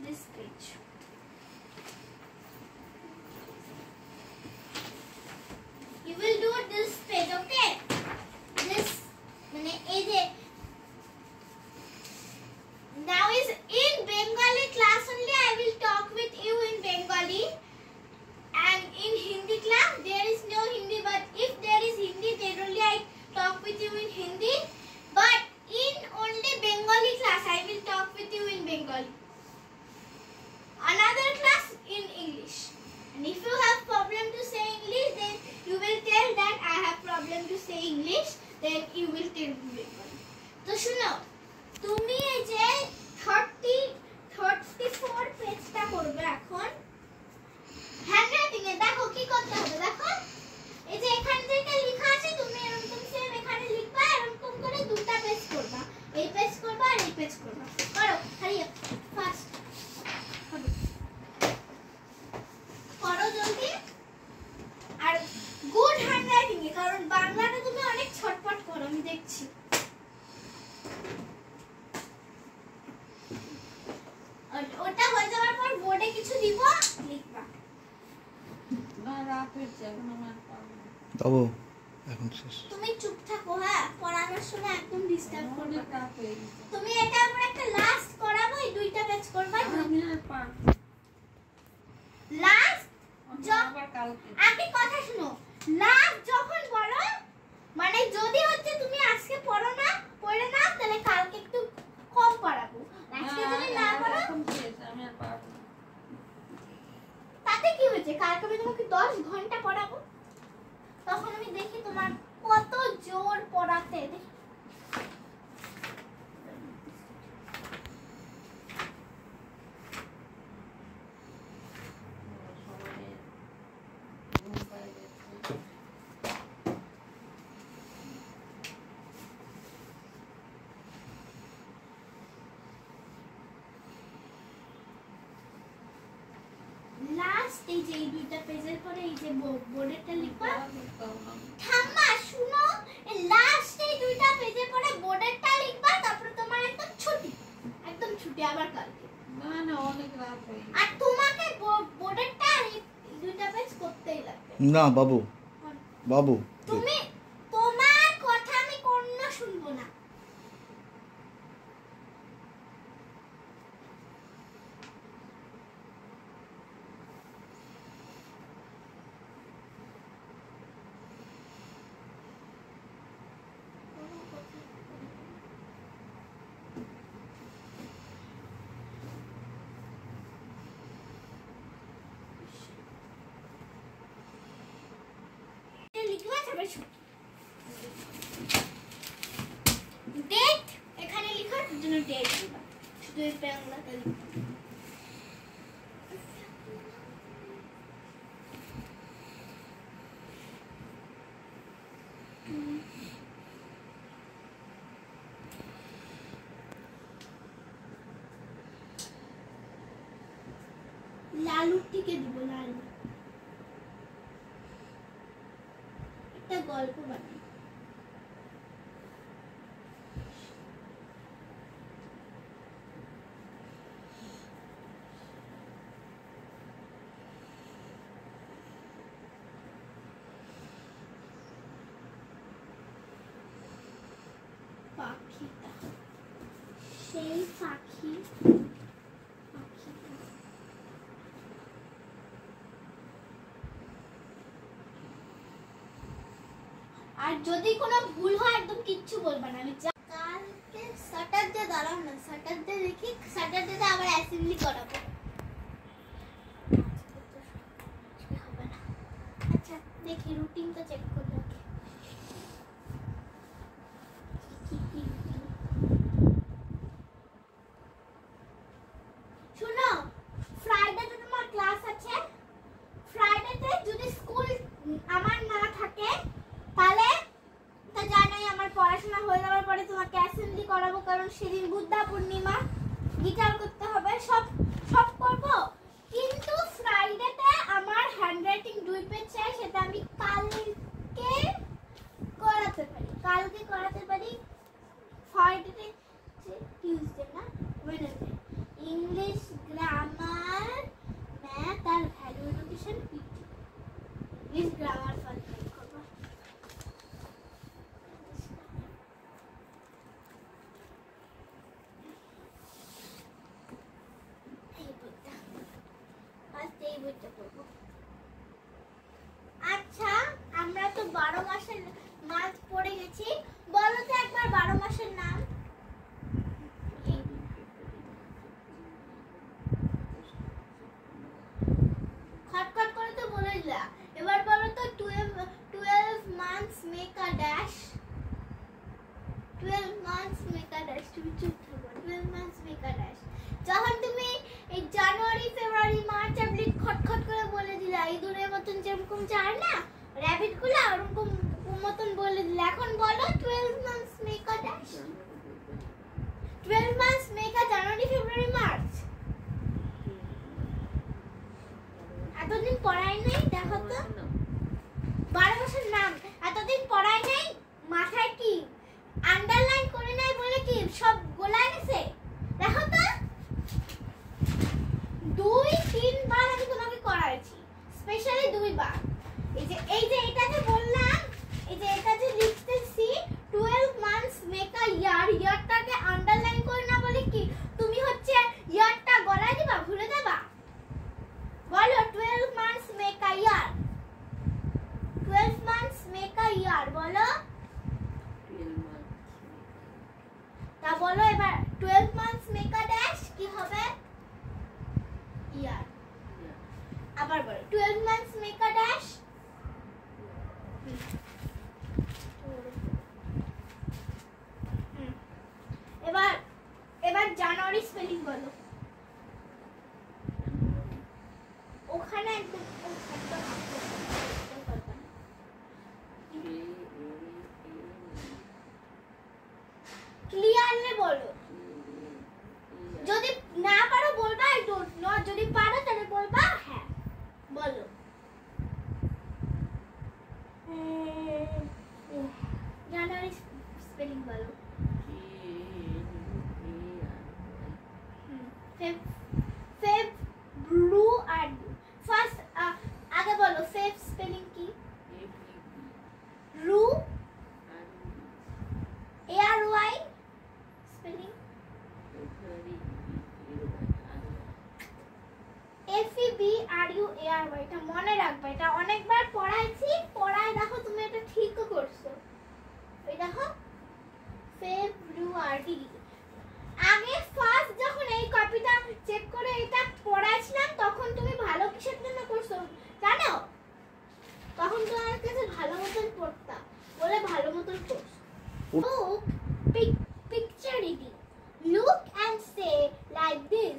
this page. You will do this page, okay? This now is in Bengali class only. I will talk with you in Bengali, and in Hindi class there is no Hindi, but if there is Hindi then only I talk with you in Hindi, but in only Bengali class I will talk with you in Bengali. Another class in English, and if you have problem to say English, then you will tell that I have problem to say English, then you will tell me Bengali. So শুনো, তুমি এই যে 34 পেজটা করবে এখন handwriting এ। দেখো কি করতে হবে, দেখো এই যে এখানে যেটা লেখা আছে তুমি এরকম সেম এখানে লিখবা, এরকম করে দুটো পেজ করবা, এই পেজ করবা আর এই পেজ করবা। করো, হারি আপ, ফাস্ট করো জলদি। আর গুড হ্যান্ডরাইটিং এ, কারণ বাংলাটা তুমি অনেক ছটপট করো আমি দেখছি। ওটা হয়ে যাওয়ার পর বোর্ডে কিছু দিব, লিখবা। না রাত হচ্ছে এখন আমার বাবু এখন শেষ। তুমি চুপ থাকো, হ্যাঁ পড়ানোর সময় একদম ডিস্টার্ব করবে না। রাত হয়ে গেছে। তুমি এটা আমার একটা লাস্ট করাবো, এই দুইটা পেজ করবা। আমি আর পারব লাস্ট আবার কালকে। আগে কথা শুনো, লাস্ট যখন বলো মানে যদি হচ্ছে তুমি আজকে পড়ো না, পড়ে না, তাহলে কালকে একটু কম পড়াবো। আজকে যদি না পড়ো আমি আর পারব না। তাতে কি হয়েছে, কালকে আমি তোমাকে 10 ঘন্টা পড়াবো, তখন আমি দেখি তোমার কত জোর পড়াতে। দেখি লাস্ট এই যে এই দুইটা পেজের পরে এই যে বোর্ডেরটা লিখবা। থাম্মা শুনো, এই লাস্ট এই দুইটা পেজের পরে বোর্ডেরটা লিখবা, তারপর তোমার একদম ছুটি আবার কালকে। না না অনেক রাত হয়ে গেছে। আর তোমাকে বোর্ডেরটা আর এই দুইটা পেজ করতেই লাগবে। না বাবু, বাবু তুমি তোমার কথা আমি কোনো শুনবো না। ডেট এখানে লেখার জন্য ডেট দিবা, শুধু এই বাংলাটা লিখবা। লালুটিকে দিব, লালু একটা গল্প বানাই। পাখিটা, সেই পাখি, আর যদি কোনো ভুল হয় একদম কিচ্ছু বলবা না। আমি কালকে স্যাটারডে, দাঁড়াও না, স্যাটারডে দেখি, স্যাটারডেতে আবার অ্যাসেম্বলি করাবো। হবে না, আচ্ছা দেখি রুটিনটা চেক করে রাখি। শুনো, ফ্রাইডেতে তোমার ক্লাস আছে, ফ্রাইডেতে যদি স্কুল আমার না থাকে তাহলে তা জানাই আমার পড়াশোনা হয়ে যাওয়ার পরে তোমাকে অ্যাসেম্বলি করাবো, কারণ সেদিন বুদ্ধা পূর্ণিমা, গিটার করতে হবে, সব করব। কিন্তু ফ্রাইডেতে আমার হ্যান্ডরাইটিং 2 পেজ চাই, সেটা আমি কালকে করাতে পারি। ফ্রাইডেতে টিউসডে না ওয়েডনেসডে, ইংলিশ, গ্রামার, বইটা পড়বো। আচ্ছা, আমরা তো 12 মাসের মাস পড়ে গেছি। বলো তো একবার 12 মাসের নাম। খটখট করে তো বলে দিলা। এবার বলো তো 12 months make a dash। 12 months make a dash। তুমি চুপ থাকো। 12 months make a dash। যখন তুমি এই জানুয়ারি, ফেব্রুয়ারি, মার্চ, এপ্রিল খটখট করে বলে দিলা, ইঁদুরের মতন যেরকম চায় না র‍্যাবিট গুলা, ওরকম মতন বলে দিলা। এখন বলো 12 months make a dash। 12 months make a January, February, March. এতদিন পড়াই নাই, দেখো তো 12 মাসের নাম এতদিন পড়াই নাই, মাথায় কি আন্ডারলাইন করে নাই বলে কি সব গোলায় গেছে? দেখো তো 2-3 বার আমি তোমাকে করাইছি, স্পেশালি 2 বার। এই যে এটা যে বললাম, এই যে এটা যে লিখতেছি 12 months make a year, ইয়ারটাকে আন্ডারলাইন করে না বলে কি তুমি হচ্ছে ইয়ারটা গলায় দিবা, ভুলে দেবা? বলো 12 months make a year। 12 months make a year বলো। তা বলো এবার 12 months make a dash কি হবে? year। আবার বলো 12 months make a dash। এবার জানুয়ারি স্পেলিং বলো। ওখানে একদম ক্লিয়ারলি বলো। যদি না পারো বলবা আই ডোন্ট নো, যদি পারো তাহলে বলবা হ্যাঁ। বলো জানুয়ারি স্পেলিং বলো। ফেব ব্লু আর ফার্স্ট আগে বলো ফেব স্পেলিং কি? রু ARY স্পেলিং FEBRUARY। এটা মনে রাখবে, এটা অনেকবার পড়াইছি, পড়ায় দেখো তুমি এটা ঠিকও করছো। এই দেখো ফেব্রুয়ারি। আগে ফার্স্ট যখন এই কপিটা চেক করে এটা পড়াইছিলাম তখন তুমি ভালো কিসের জন্য করছো জানো? তখন তোমার কাছে ভালো মতন পড়তাম বলে ভালো মতন করছো। Picture reading. Look and say like this.